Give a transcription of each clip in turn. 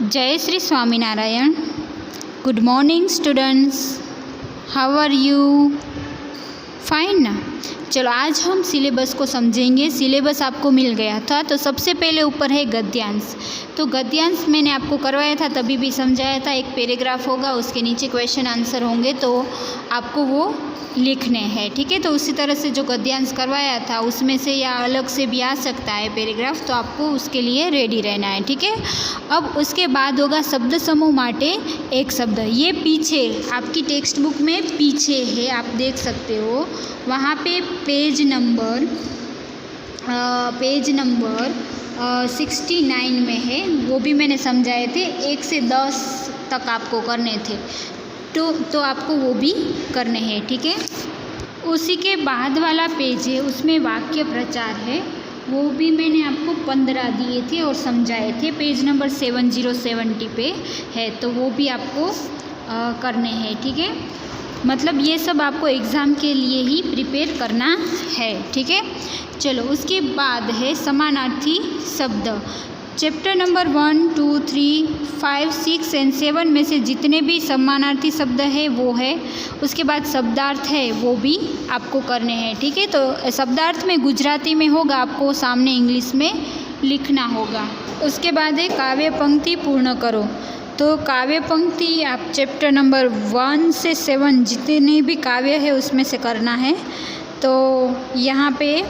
जय Shri Swaminarayan. Good morning students, how are you? Fine ना? चलो आज हम सिलेबस को समझेंगे। सिलेबस आपको मिल गया था तो सबसे पहले ऊपर है गद्यांश। तो गद्यांश मैंने आपको करवाया था, तभी भी समझाया था। एक पैराग्राफ होगा, उसके नीचे क्वेश्चन आंसर होंगे, तो आपको वो लिखने हैं, ठीक है। तो उसी तरह से जो गद्यांश करवाया था उसमें से या अलग से भी आ सकता है पैराग्राफ, तो आपको उसके लिए रेडी रहना है, ठीक है। अब उसके बाद होगा शब्द समूह माटे एक शब्द। ये पीछे आपकी टेक्स्ट बुक में पीछे है, आप देख सकते हो वहाँ पे पेज नंबर 69 में है। वो भी मैंने समझाए थे, 1 से 10 तक आपको करने थे, तो आपको वो भी करने हैं, ठीक है। उसी के बाद वाला पेज है, उसमें वाक्य प्रचार है, वो भी मैंने आपको 15 दिए थे और समझाए थे। पेज नंबर 7070 पे है, तो वो भी आपको करने हैं, ठीक है। मतलब ये सब आपको एग्ज़ाम के लिए ही प्रिपेयर करना है, ठीक है। चलो उसके बाद है समानार्थी शब्द। चैप्टर नंबर 1, 2, 3, 5, 6 एंड 7 में से जितने भी समानार्थी शब्द है वो है। उसके बाद शब्दार्थ है, वो भी आपको करने हैं, ठीक है। तो शब्दार्थ में गुजराती में होगा, आपको सामने इंग्लिश में लिखना होगा। उसके बाद है काव्य पंक्ति पूर्ण करो। तो काव्य पंक्ति आप चैप्टर नंबर 1 से 7 जितने भी काव्य है उसमें से करना है। तो यहाँ पे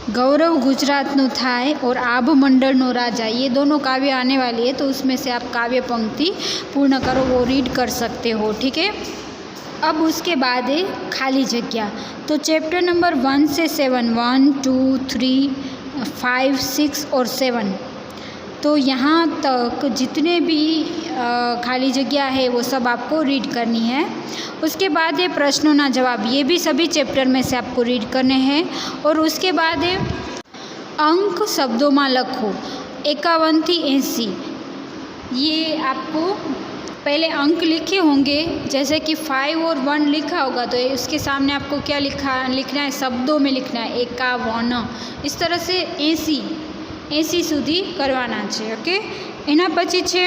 गौरव गुजरातनु थाय और आभ मंडलनो राजा, ये दोनों काव्य आने वाली है, तो उसमें से आप काव्य पंक्ति पूर्ण करो, वो रीड कर सकते हो, ठीक है। अब उसके बाद है खाली जगह। तो चैप्टर नंबर 1 से 7, 1, 2, 3, 5, 6 और 7, तो यहाँ तक जितने भी खाली जगह है वो सब आपको रीड करनी है। उसके बाद है प्रश्नों ना जवाब, ये भी सभी चैप्टर में से आपको रीड करने हैं। और उसके बाद है अंक शब्दों में लखो 51 से 80। ये आपको पहले अंक लिखे होंगे, जैसे कि 5 और 1 लिखा होगा तो उसके सामने आपको क्या लिखना है, शब्दों में लिखना है 51। इस तरह से 80 સુધી કરવાના છે, ओके। એના પછી છે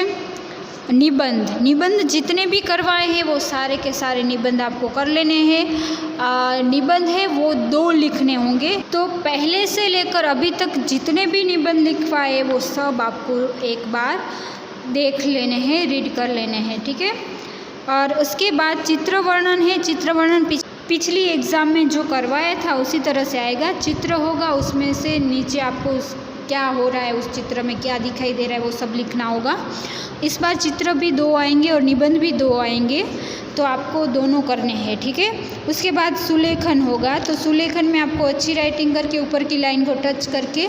निबंध जितने भी करवाए हैं वो सारे के सारे निबंध आपको कर लेने हैं। निबंध है वो 2 लिखने होंगे। तो पहले से लेकर अभी तक जितने भी निबंध लिखवाए वो सब आपको एक बार देख लेने हैं, रीड कर लेने हैं, ठीक है। और उसके बाद चित्र वर्णन है। चित्र वर्णन पिछली एग्ज़ाम में जो करवाया था उसी तरह से आएगा। चित्र होगा, उसमें से नीचे आपको क्या हो रहा है उस चित्र में, क्या दिखाई दे रहा है, वो सब लिखना होगा। इस बार चित्र भी 2 आएंगे और निबंध भी 2 आएंगे, तो आपको दोनों करने हैं, ठीक है। उसके बाद सुलेखन होगा। तो सुलेखन में आपको अच्छी राइटिंग करके ऊपर की लाइन को टच करके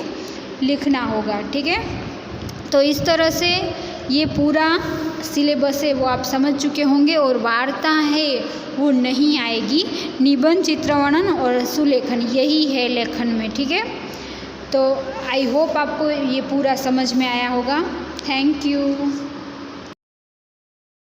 लिखना होगा, ठीक है। तो इस तरह से ये पूरा सिलेबस है वो आप समझ चुके होंगे। और वार्ता है वो नहीं आएगी, निबंध, चित्रवर्णन और सुलेखन यही है लेखन में, ठीक है। तो आई होप आपको ये पूरा समझ में आया होगा। Thank you.